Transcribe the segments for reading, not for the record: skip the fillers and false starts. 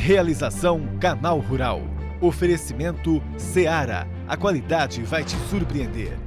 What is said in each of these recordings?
Realização Canal Rural. Oferecimento Seara. A qualidade vai te surpreender.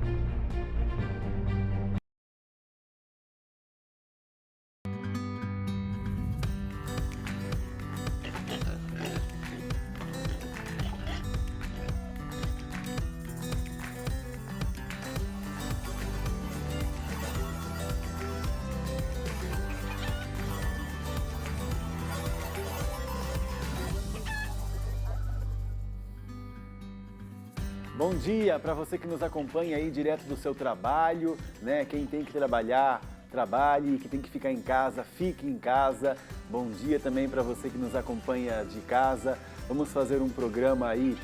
Bom dia para você que nos acompanha aí direto do seu trabalho, né? Quem tem que trabalhar, trabalhe, que tem que ficar em casa, fique em casa. Bom dia também para você que nos acompanha de casa. Vamos fazer um programa aí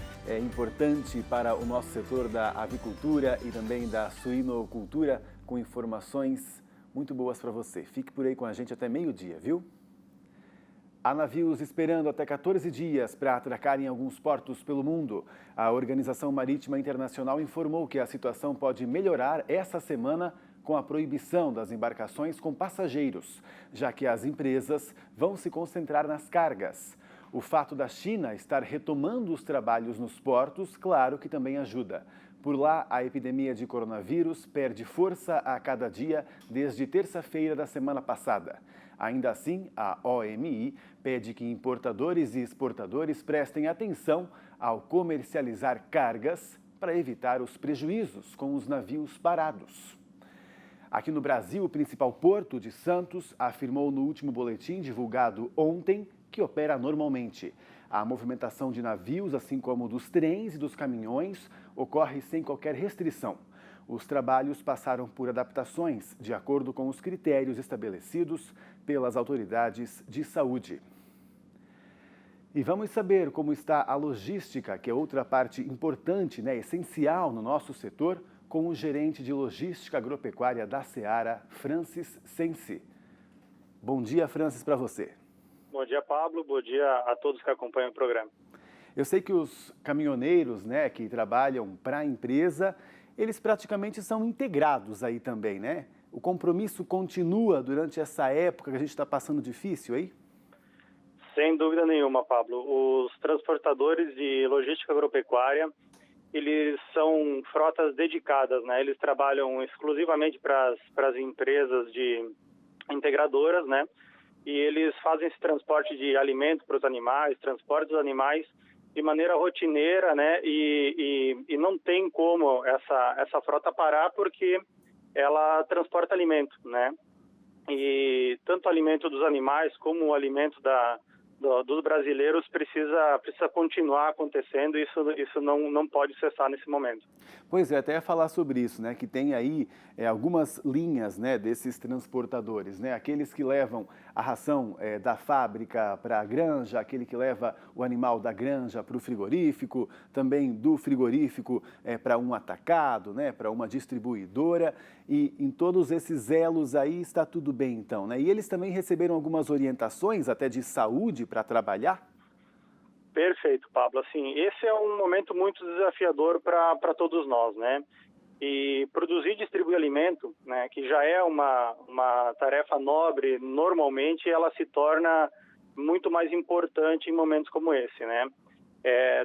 importante para o nosso setor da avicultura e também da suinocultura, com informações muito boas para você. Fique por aí com a gente até meio-dia, viu? Há navios esperando até 14 dias para atracar em alguns portos pelo mundo. A Organização Marítima Internacional informou que a situação pode melhorar essa semana com a proibição das embarcações com passageiros, já que as empresas vão se concentrar nas cargas. O fato da China estar retomando os trabalhos nos portos, claro que também ajuda. Por lá, a epidemia de coronavírus perde força a cada dia desde terça-feira da semana passada. Ainda assim, a OMI pede que importadores e exportadores prestem atenção ao comercializar cargas para evitar os prejuízos com os navios parados. Aqui no Brasil, o principal porto de Santos afirmou no último boletim divulgado ontem que opera normalmente. A movimentação de navios, assim como dos trens e dos caminhões, ocorre sem qualquer restrição. Os trabalhos passaram por adaptações de acordo com os critérios estabelecidos pelas autoridades de saúde. E vamos saber como está a logística, que é outra parte importante, essencial no nosso setor, com o gerente de logística agropecuária da Seara, Francis Sensi. Bom dia, Francis, para você. Bom dia, Pablo. Bom dia a todos que acompanham o programa. Eu sei que os caminhoneiros, que trabalham para a empresa, eles praticamente são integrados aí também, né? O compromisso continua durante essa época que a gente está passando difícil aí? Sem dúvida nenhuma, Pablo. Os transportadores de logística agropecuária, eles são frotas dedicadas, né? Eles trabalham exclusivamente para as empresas de integradoras, né? E eles fazem esse transporte de alimento para os animais, transporte dos animais de maneira rotineira, né? E não tem como essa frota parar porque ela transporta alimento, né? E tanto o alimento dos animais como o alimento dos brasileiros precisa continuar acontecendo, isso não pode cessar nesse momento. Pois é, até ia falar sobre isso, que tem aí algumas linhas, desses transportadores, aqueles que levam a ração da fábrica para a granja, aquele que leva o animal da granja para o frigorífico, também do frigorífico para um atacado, para uma distribuidora, e em todos esses elos aí está tudo bem então, E eles também receberam algumas orientações até de saúde para trabalhar? Perfeito, Pablo. Assim, esse é um momento muito desafiador para todos nós, né? E produzir e distribuir alimento, né, que já é uma tarefa nobre, normalmente ela se torna muito mais importante em momentos como esse, né?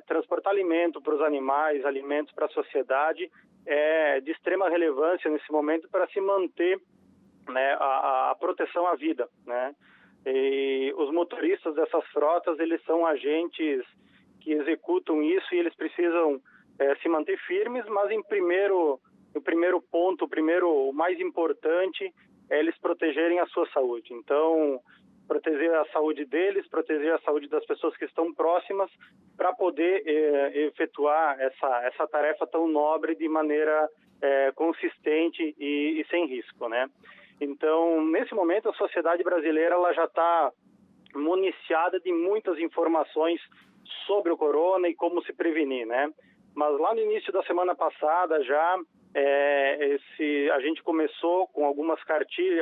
Transportar alimento para os animais, alimentos para a sociedade é de extrema relevância nesse momento para se manter, né, a proteção à vida, né? E os motoristas dessas frotas, eles são agentes que executam isso e eles precisam se manter firmes, mas o primeiro, o mais importante é eles protegerem a sua saúde. Então, proteger a saúde deles, proteger a saúde das pessoas que estão próximas, para poder efetuar essa tarefa tão nobre de maneira consistente e sem risco, né? Então, nesse momento, a sociedade brasileira ela já está municiada de muitas informações sobre o corona e como se prevenir, né? Mas lá no início da semana passada já a gente começou com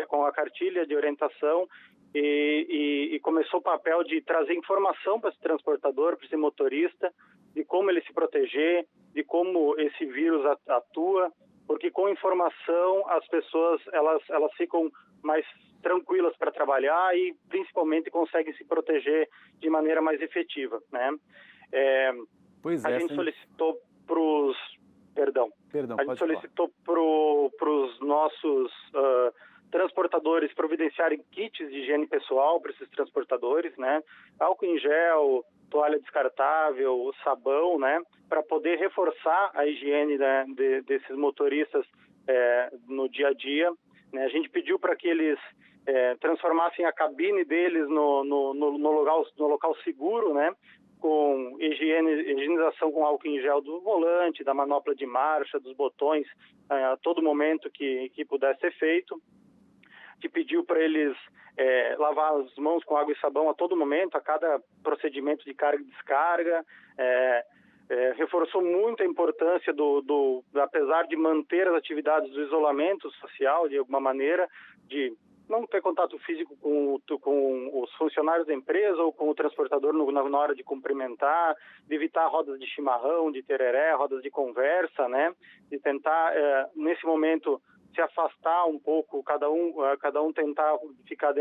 com a cartilha de orientação e começou o papel de trazer informação para esse transportador, para esse motorista, de como ele se proteger, de como esse vírus atua, porque com informação as pessoas elas ficam mais tranquilas para trabalhar e principalmente conseguem se proteger de maneira mais efetiva, né? A gente solicitou para os nossos transportadores providenciarem kits de higiene pessoal para esses transportadores, né? Álcool em gel, toalha descartável, sabão, né? Para poder reforçar a higiene, né, desses motoristas no dia a dia, né? A gente pediu para que eles transformassem a cabine deles no local seguro, né? Com higienização com álcool em gel do volante, da manopla de marcha, dos botões, a todo momento que pudesse ser feito. Que pediu para eles lavar as mãos com água e sabão a todo momento, a cada procedimento de carga e descarga. Reforçou muito a importância apesar de manter as atividades do isolamento social, de alguma maneira, de não ter contato físico com os funcionários da empresa ou com o transportador na hora de cumprimentar, de evitar rodas de chimarrão, de tereré, rodas de conversa, né? De tentar, nesse momento, se afastar um pouco, cada um tentar ficar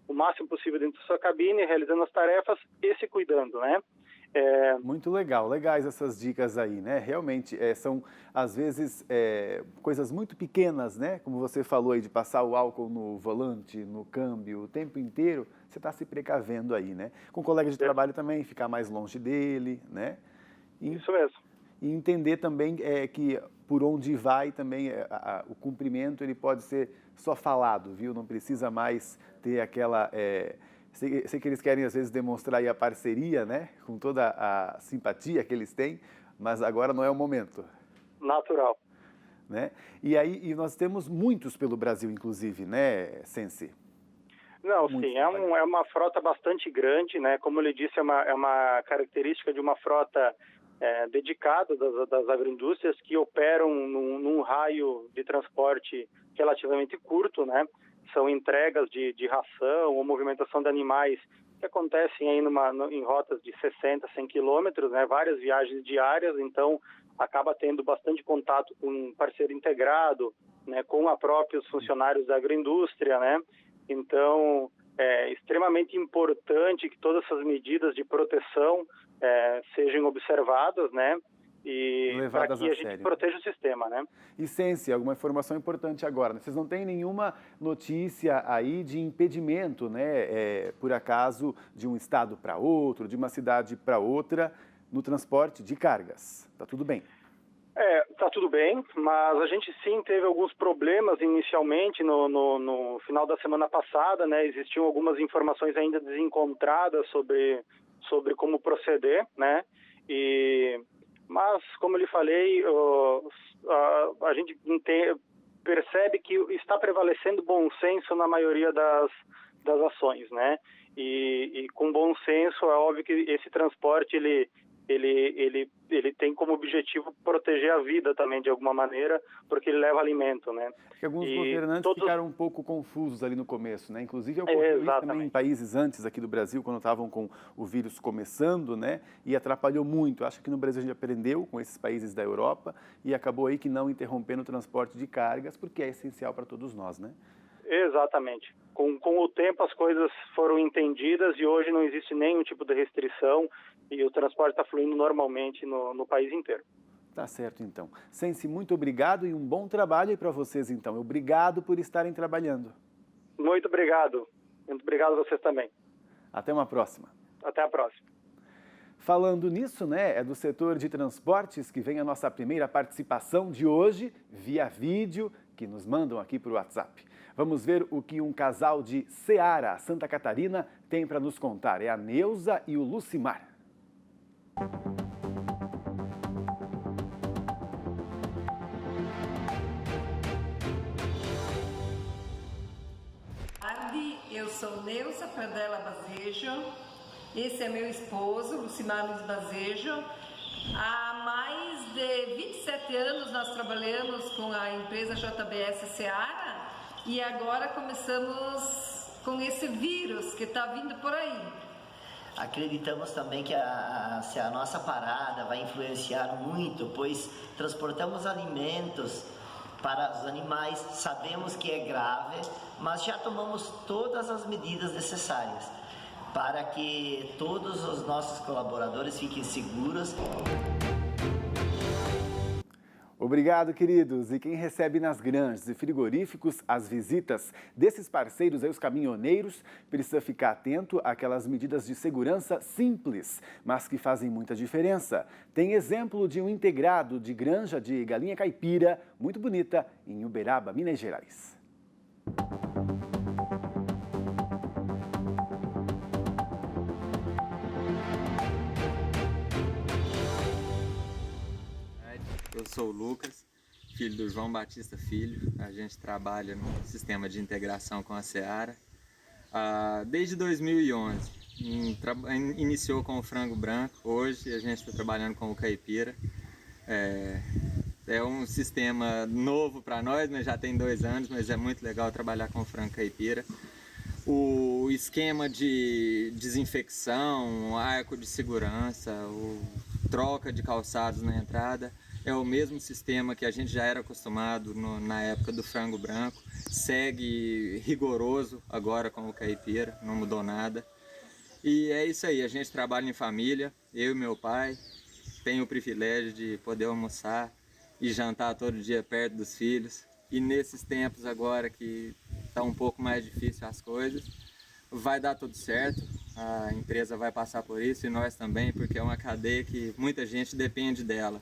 o máximo possível dentro da sua cabine, realizando as tarefas e se cuidando, né? Muito legal, legais essas dicas aí, né? Realmente são, às vezes, coisas muito pequenas, né? Como você falou aí, de passar o álcool no volante, no câmbio, o tempo inteiro, você está se precavendo aí, né? Com o colega de trabalho também, ficar mais longe dele, né? Isso mesmo. E entender também que por onde vai também o cumprimento ele pode ser só falado, viu? Não precisa mais ter aquela... sei que eles querem às vezes demonstrar aí a parceria, né? Com toda a simpatia que eles têm, mas agora não é o momento. Natural. Né? E nós temos muitos pelo Brasil, inclusive, né, Sensi? Não, sim, é uma frota bastante grande, né? Como ele disse, é uma característica de uma frota dedicada das agroindústrias que operam num raio de transporte relativamente curto, né? São entregas de ração ou movimentação de animais que acontecem aí em rotas de 60, 100 quilômetros, né? Várias viagens diárias, então acaba tendo bastante contato com um parceiro integrado, né? Com os próprios funcionários da agroindústria, né? Então, é extremamente importante que todas essas medidas de proteção sejam observadas, né? E para que a gente proteja o sistema, né? E, Sensi, alguma informação importante agora, né? Vocês não têm nenhuma notícia aí de impedimento, né? Por acaso, de um estado para outro, de uma cidade para outra, no transporte de cargas. Tá tudo bem? Tá tudo bem, mas a gente sim teve alguns problemas inicialmente no final da semana passada, né? Existiam algumas informações ainda desencontradas sobre como proceder, né? Mas, como eu lhe falei, a gente percebe que está prevalecendo bom senso na maioria das ações, né? E com bom senso, é óbvio que esse transporte, ele tem como objetivo proteger a vida também, de alguma maneira, porque ele leva alimento, né? Porque alguns governantes ficaram um pouco confusos ali no começo, né? Inclusive, ocorreu isso também em países antes aqui do Brasil, quando estavam com o vírus começando, né? E atrapalhou muito. Acho que no Brasil a gente aprendeu com esses países da Europa e acabou aí que não interrompendo o transporte de cargas, porque é essencial para todos nós, né? Exatamente. Com o tempo as coisas foram entendidas e hoje não existe nenhum tipo de restrição e o transporte está fluindo normalmente no país inteiro. Tá certo, então. Sensi, muito obrigado e um bom trabalho aí para vocês, então. Obrigado por estarem trabalhando. Muito obrigado. Muito obrigado a vocês também. Até uma próxima. Até a próxima. Falando nisso, né, é do setor de transportes que vem a nossa primeira participação de hoje, via vídeo, que nos mandam aqui para o WhatsApp. Vamos ver o que um casal de Ceará, Santa Catarina, tem para nos contar. É a Neuza e o Lucimar. Eu sou Neuza Pradella Bazejo, esse é meu esposo, Lucimar Luiz Bazejo. Há mais de 27 anos nós trabalhamos com a empresa JBS Ceará e agora começamos com esse vírus que está vindo por aí. Acreditamos também que se a nossa parada vai influenciar muito, pois transportamos alimentos para os animais. Sabemos que é grave, mas já tomamos todas as medidas necessárias para que todos os nossos colaboradores fiquem seguros. Obrigado, queridos. E quem recebe nas granjas e frigoríficos as visitas desses parceiros aí, os caminhoneiros, precisa ficar atento àquelas medidas de segurança simples, mas que fazem muita diferença. Tem exemplo de um integrado de granja de galinha caipira, muito bonita, em Uberaba, Minas Gerais. Eu sou o Lucas, filho do João Batista Filho. A gente trabalha no sistema de integração com a Seara desde 2011. Iniciou com o frango branco, hoje a gente está trabalhando com o caipira. É um sistema novo para nós, mas já tem 2 anos, mas é muito legal trabalhar com o frango caipira. O esquema de desinfecção, arco de segurança, troca de calçados na entrada, é o mesmo sistema que a gente já era acostumado na época do frango branco, segue rigoroso agora com o caipira, não mudou nada. E é isso aí, a gente trabalha em família, eu e meu pai, tenho o privilégio de poder almoçar e jantar todo dia perto dos filhos. E nesses tempos agora que está um pouco mais difícil as coisas, vai dar tudo certo, a empresa vai passar por isso e nós também, porque é uma cadeia que muita gente depende dela.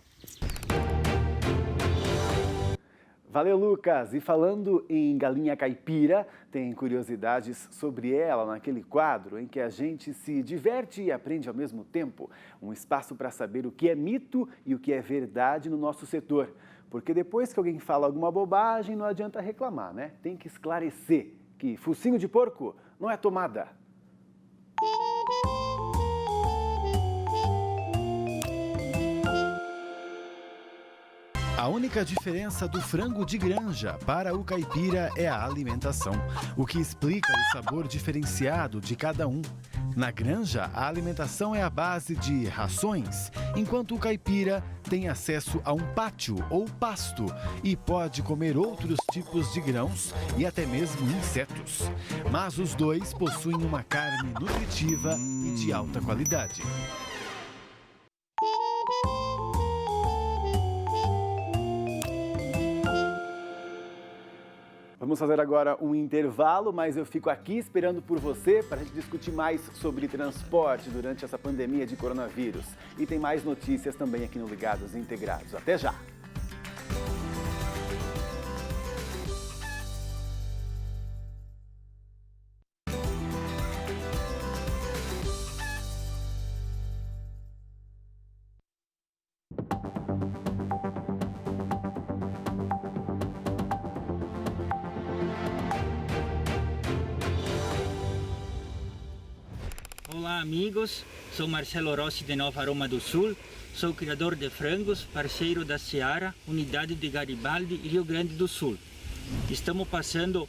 Valeu, Lucas! E falando em galinha caipira, tem curiosidades sobre ela naquele quadro em que a gente se diverte e aprende ao mesmo tempo. Um espaço para saber o que é mito e o que é verdade no nosso setor. Porque depois que alguém fala alguma bobagem, não adianta reclamar, né? Tem que esclarecer que focinho de porco não é tomada. A única diferença do frango de granja para o caipira é a alimentação, o que explica o sabor diferenciado de cada um. Na granja, a alimentação é a base de rações, enquanto o caipira tem acesso a um pátio ou pasto e pode comer outros tipos de grãos e até mesmo insetos. Mas os dois possuem uma carne nutritiva e de alta qualidade. Vamos fazer agora um intervalo, mas eu fico aqui esperando por você para a gente discutir mais sobre transporte durante essa pandemia de coronavírus. E tem mais notícias também aqui no Ligados Integrados. Até já! Olá amigos, sou Marcelo Rossi de Nova Aroma do Sul, sou criador de frangos, parceiro da Seara, unidade de Garibaldi, Rio Grande do Sul. Estamos passando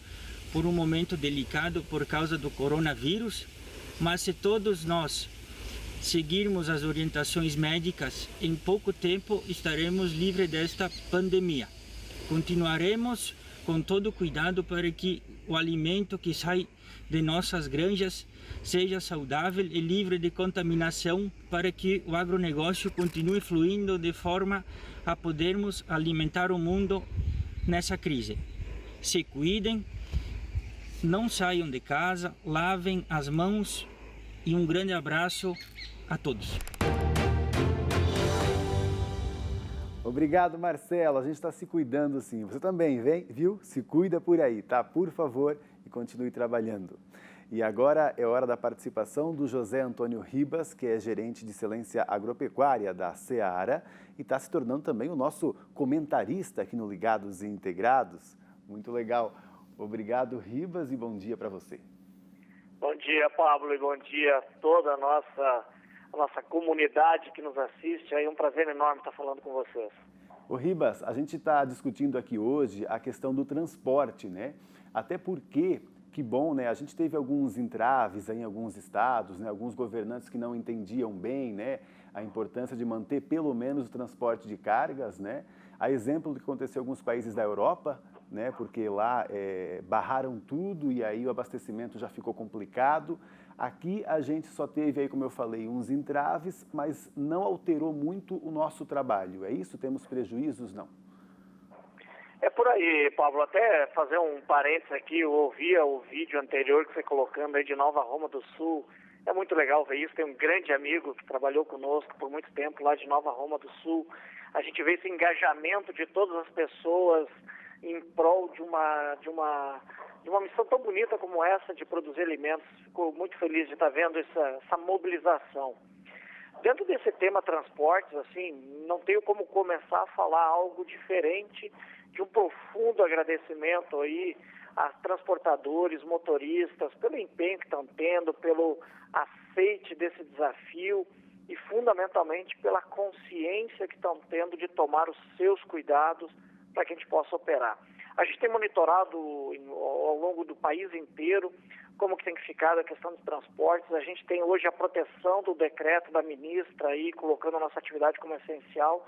por um momento delicado por causa do coronavírus, mas se todos nós seguirmos as orientações médicas, em pouco tempo estaremos livres desta pandemia. Continuaremos com todo cuidado para que o alimento que sai de nossas granjas seja saudável e livre de contaminação, para que o agronegócio continue fluindo de forma a podermos alimentar o mundo nessa crise. Se cuidem, não saiam de casa, lavem as mãos e um grande abraço a todos. Obrigado, Marcelo. A gente está se cuidando sim. Você também, viu? Se cuida por aí, tá? Por favor, e continue trabalhando. E agora é hora da participação do José Antônio Ribas, que é gerente de excelência agropecuária da Seara e está se tornando também o nosso comentarista aqui no Ligados e Integrados. Muito legal. Obrigado, Ribas, e bom dia para você. Bom dia, Pablo, e bom dia a toda a nossa comunidade que nos assiste. É um prazer enorme estar falando com vocês. Ô Ribas, a gente está discutindo aqui hoje a questão do transporte, né? Até porque, que bom, né? A gente teve alguns entraves aí em alguns estados, né? Alguns governantes que não entendiam bem, né? A importância de manter pelo menos o transporte de cargas, né? A exemplo do que aconteceu em alguns países da Europa, né, porque lá barraram tudo e aí o abastecimento já ficou complicado. Aqui a gente só teve, aí, como eu falei, uns entraves, mas não alterou muito o nosso trabalho. É isso? Temos prejuízos? Não. É por aí, Pablo. Até fazer um parênteses aqui, eu ouvia o vídeo anterior que você colocando aí de Nova Roma do Sul. É muito legal ver isso. Tem um grande amigo que trabalhou conosco por muito tempo lá de Nova Roma do Sul. A gente vê esse engajamento de todas as pessoas em prol de uma missão tão bonita como essa de produzir alimentos. Fico muito feliz de estar vendo essa mobilização. Dentro desse tema transportes, assim, não tenho como começar a falar algo diferente de um profundo agradecimento aí a transportadores, motoristas, pelo empenho que estão tendo, pelo aceite desse desafio e, fundamentalmente, pela consciência que estão tendo de tomar os seus cuidados para que a gente possa operar. A gente tem monitorado ao longo do país inteiro como que tem que ficar a questão dos transportes. A gente tem hoje a proteção do decreto da ministra aí, colocando a nossa atividade como essencial,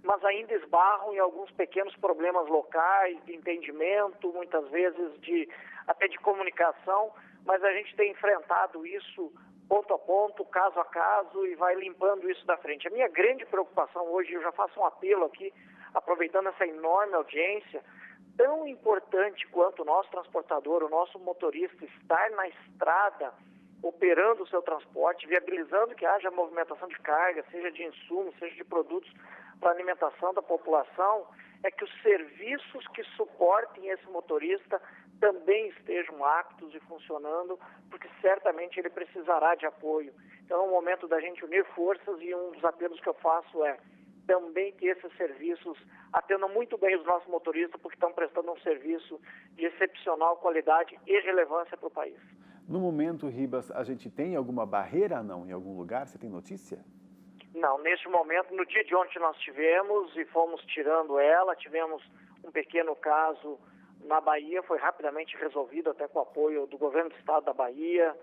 mas ainda esbarram em alguns pequenos problemas locais, de entendimento, muitas vezes até de comunicação, mas a gente tem enfrentado isso ponto a ponto, caso a caso, e vai limpando isso da frente. A minha grande preocupação hoje, eu já faço um apelo aqui, aproveitando essa enorme audiência, tão importante quanto o nosso transportador, o nosso motorista estar na estrada, operando o seu transporte, viabilizando que haja movimentação de carga, seja de insumos, seja de produtos para alimentação da população, é que os serviços que suportem esse motorista também estejam aptos e funcionando, porque certamente ele precisará de apoio. Então é um momento da gente unir forças e um dos apelos que eu faço é também que esses serviços atendam muito bem os nossos motoristas, porque estão prestando um serviço de excepcional qualidade e relevância para o país. No momento, Ribas, a gente tem alguma barreira, não? Em algum lugar? Você tem notícia? Não, neste momento, no dia de ontem nós tivemos e fomos tirando ela, tivemos um pequeno caso na Bahia, foi rapidamente resolvido até com o apoio do governo do estado da Bahia,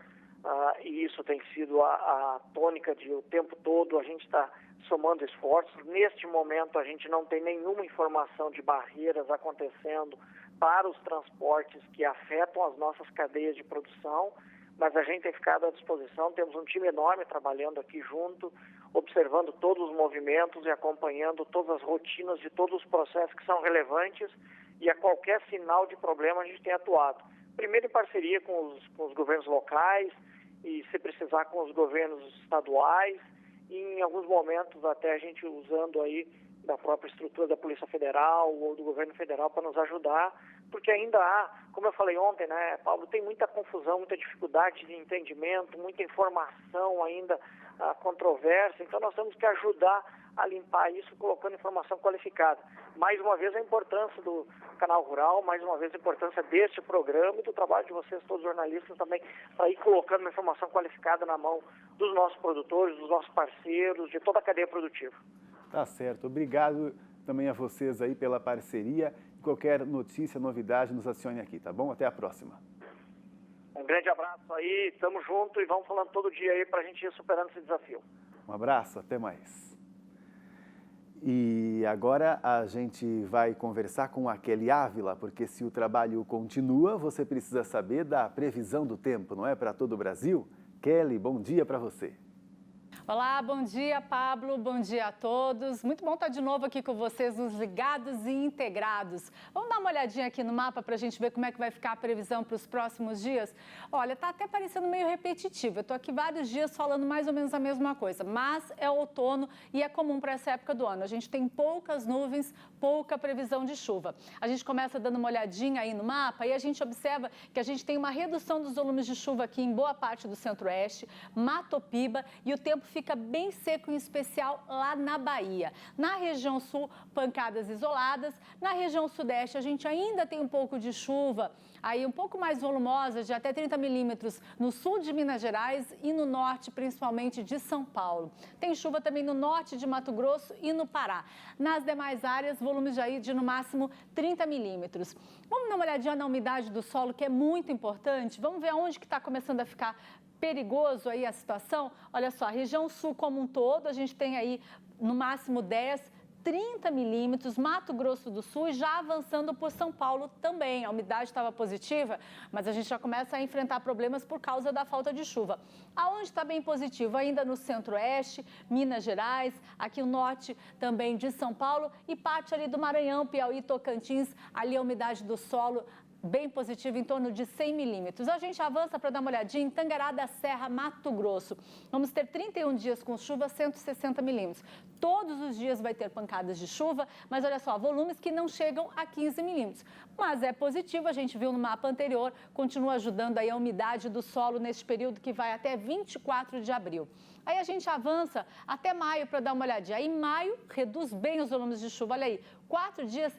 e isso tem sido a tônica de o tempo todo, a gente está somando esforços. Neste momento a gente não tem nenhuma informação de barreiras acontecendo para os transportes que afetam as nossas cadeias de produção, mas a gente tem ficado à disposição, temos um time enorme trabalhando aqui junto, observando todos os movimentos e acompanhando todas as rotinas de todos os processos que são relevantes, e a qualquer sinal de problema a gente tem atuado. Primeiro em parceria com os governos locais e, se precisar, com os governos estaduais, e em alguns momentos até a gente usando aí da própria estrutura da Polícia Federal ou do governo federal para nos ajudar, porque ainda há, como eu falei ontem, né, Paulo, tem muita confusão, muita dificuldade de entendimento, muita informação ainda controvérsia, então nós temos que ajudar a limpar isso colocando informação qualificada. Mais uma vez a importância do Canal Rural, mais uma vez a importância deste programa e do trabalho de vocês, todos jornalistas também, para ir colocando uma informação qualificada na mão dos nossos produtores, dos nossos parceiros, de toda a cadeia produtiva. Tá certo. Obrigado também a vocês aí pela parceria. Qualquer notícia, novidade, nos acione aqui, tá bom? Até a próxima. Um grande abraço aí, estamos juntos e vamos falando todo dia aí para a gente ir superando esse desafio. Um abraço, até mais. E agora a gente vai conversar com a Kelly Ávila, porque se o trabalho continua, você precisa saber da previsão do tempo, não é? Para todo o Brasil. Kelly, bom dia para você. Olá, bom dia, Pablo, bom dia a todos. Muito bom estar de novo aqui com vocês, nos Ligados e Integrados. Vamos dar uma olhadinha aqui no mapa para a gente ver como é que vai ficar a previsão para os próximos dias? Olha, tá até parecendo meio repetitivo. Eu estou aqui vários dias falando mais ou menos a mesma coisa, mas é outono e é comum para essa época do ano. A gente tem poucas nuvens, pouca previsão de chuva. A gente começa dando uma olhadinha aí no mapa e a gente observa que a gente tem uma redução dos volumes de chuva aqui em boa parte do centro-oeste, Mato Piba, e o tempo fica bem seco, em especial lá na Bahia. Na região sul, pancadas isoladas. Na região sudeste, a gente ainda tem um pouco de chuva, aí um pouco mais volumosa, de até 30 milímetros no sul de Minas Gerais e no norte, principalmente de São Paulo. Tem chuva também no norte de Mato Grosso e no Pará. Nas demais áreas, volumes aí de no máximo 30 milímetros. Vamos dar uma olhadinha na umidade do solo, que é muito importante. Vamos ver aonde que está começando a ficar perigoso aí a situação. Olha só, a região sul como um todo, a gente tem aí no máximo 10, 30 milímetros, Mato Grosso do Sul e já avançando por São Paulo também. A umidade estava positiva, mas a gente já começa a enfrentar problemas por causa da falta de chuva. Aonde está bem positivo? Ainda no centro-oeste, Minas Gerais, aqui o norte também de São Paulo e parte ali do Maranhão, Piauí, Tocantins, ali a umidade do solo bem positivo, em torno de 100 milímetros. A gente avança para dar uma olhadinha em Tangará da Serra, Mato Grosso. Vamos ter 31 dias com chuva, 160 milímetros. Todos os dias vai ter pancadas de chuva, mas olha só, volumes que não chegam a 15 milímetros. Mas é positivo, a gente viu no mapa anterior, continua ajudando aí a umidade do solo neste período que vai até 24 de abril. Aí a gente avança até maio para dar uma olhadinha. Aí maio reduz bem os volumes de chuva, olha aí, 4 dias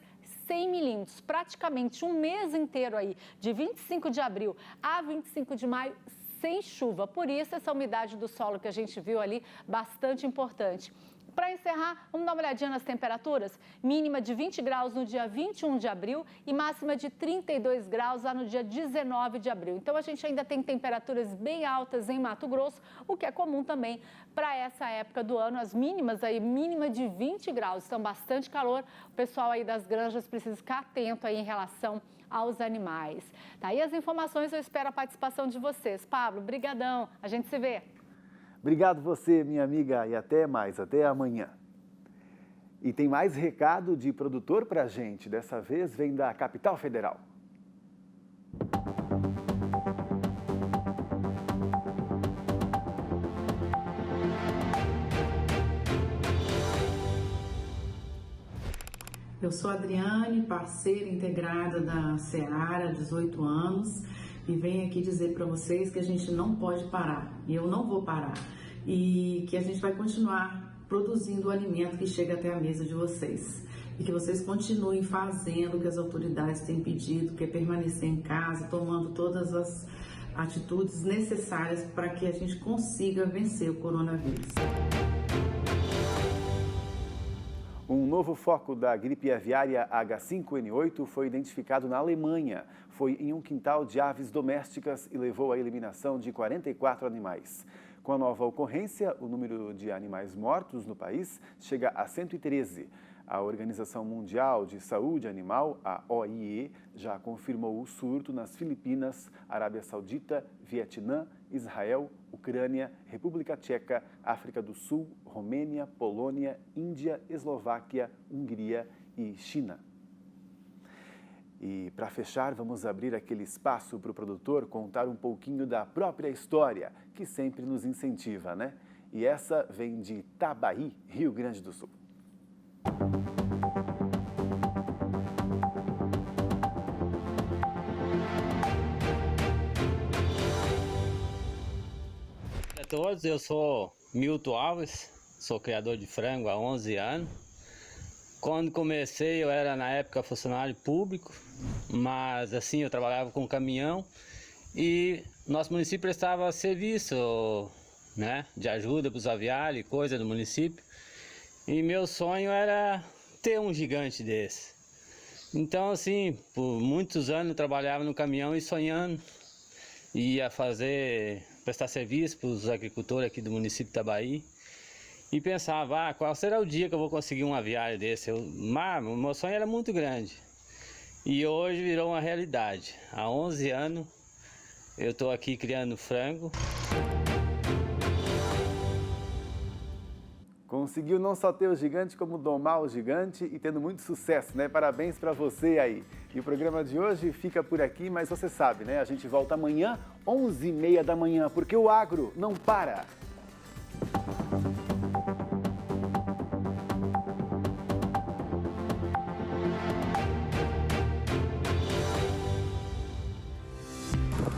100 milímetros, praticamente um mês inteiro aí, de 25 de abril a 25 de maio, sem chuva. Por isso, essa umidade do solo que a gente viu ali, bastante importante. Para encerrar, vamos dar uma olhadinha nas temperaturas? Mínima de 20 graus no dia 21 de abril e máxima de 32 graus lá no dia 19 de abril. Então, a gente ainda tem temperaturas bem altas em Mato Grosso, o que é comum também para essa época do ano. As mínimas aí, mínima de 20 graus, estão bastante calor. O pessoal aí das granjas precisa ficar atento aí em relação aos animais. Tá aí as informações, eu espero a participação de vocês. Pablo, brigadão, a gente se vê. Obrigado você, minha amiga, e até mais, até amanhã. E tem mais recado de produtor pra gente, dessa vez vem da Capital Federal. Eu sou a Adriane, parceira integrada da Seara, 18 anos, e venho aqui dizer para vocês que a gente não pode parar, e eu não vou parar, e que a gente vai continuar produzindo o alimento que chega até a mesa de vocês. E que vocês continuem fazendo o que as autoridades têm pedido, que é permanecer em casa, tomando todas as atitudes necessárias para que a gente consiga vencer o coronavírus. Um novo foco da gripe aviária H5N8 foi identificado na Alemanha. Foi em um quintal de aves domésticas e levou à eliminação de 44 animais. Com a nova ocorrência, o número de animais mortos no país chega a 113. A Organização Mundial de Saúde Animal, a OIE, já confirmou o surto nas Filipinas, Arábia Saudita, Vietnã, Israel, Ucrânia, República Tcheca, África do Sul, Romênia, Polônia, Índia, Eslováquia, Hungria e China. E para fechar, vamos abrir aquele espaço para o produtor contar um pouquinho da própria história, que sempre nos incentiva, né? E essa vem de Itabaí, Rio Grande do Sul. Olá a todos, eu sou Milton Alves, sou criador de frango há 11 anos. Quando comecei eu era na época funcionário público, mas assim eu trabalhava com caminhão e nosso município prestava serviço, né, de ajuda para os aviários e coisa do município. E meu sonho era ter um gigante desse. Então assim, por muitos anos eu trabalhava no caminhão e sonhando, ia prestar serviço para os agricultores aqui do município de Itabaí. E pensava, qual será o dia que eu vou conseguir um aviário desse? O meu sonho era muito grande. E hoje virou uma realidade. Há 11 anos eu estou aqui criando frango. Conseguiu não só ter o gigante, como domar o gigante e tendo muito sucesso, né? Parabéns para você aí. E o programa de hoje fica por aqui, mas você sabe, né? A gente volta amanhã, 11h30 da manhã, porque o agro não para.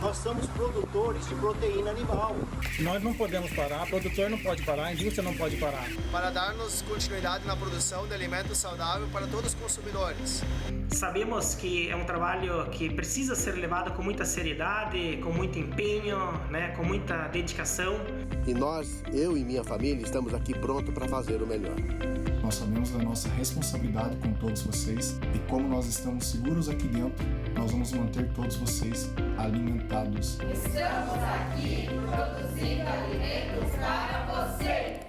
Nós somos produtores de proteína animal. Nós não podemos parar, o produtor não pode parar, a indústria não pode parar. Para darmos continuidade na produção de alimentos saudáveis para todos os consumidores. Sabemos que é um trabalho que precisa ser levado com muita seriedade, com muito empenho, né, com muita dedicação. E nós, eu e minha família, estamos aqui prontos para fazer o melhor. Nós sabemos da nossa responsabilidade com todos vocês e como nós estamos seguros aqui dentro, nós vamos manter todos vocês alimentados. Estamos aqui produzindo alimentos para você.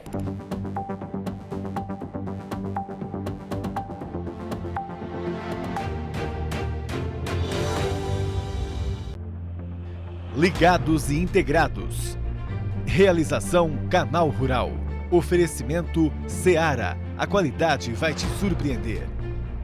Ligados e Integrados. Realização Canal Rural. Oferecimento Seara. A qualidade vai te surpreender.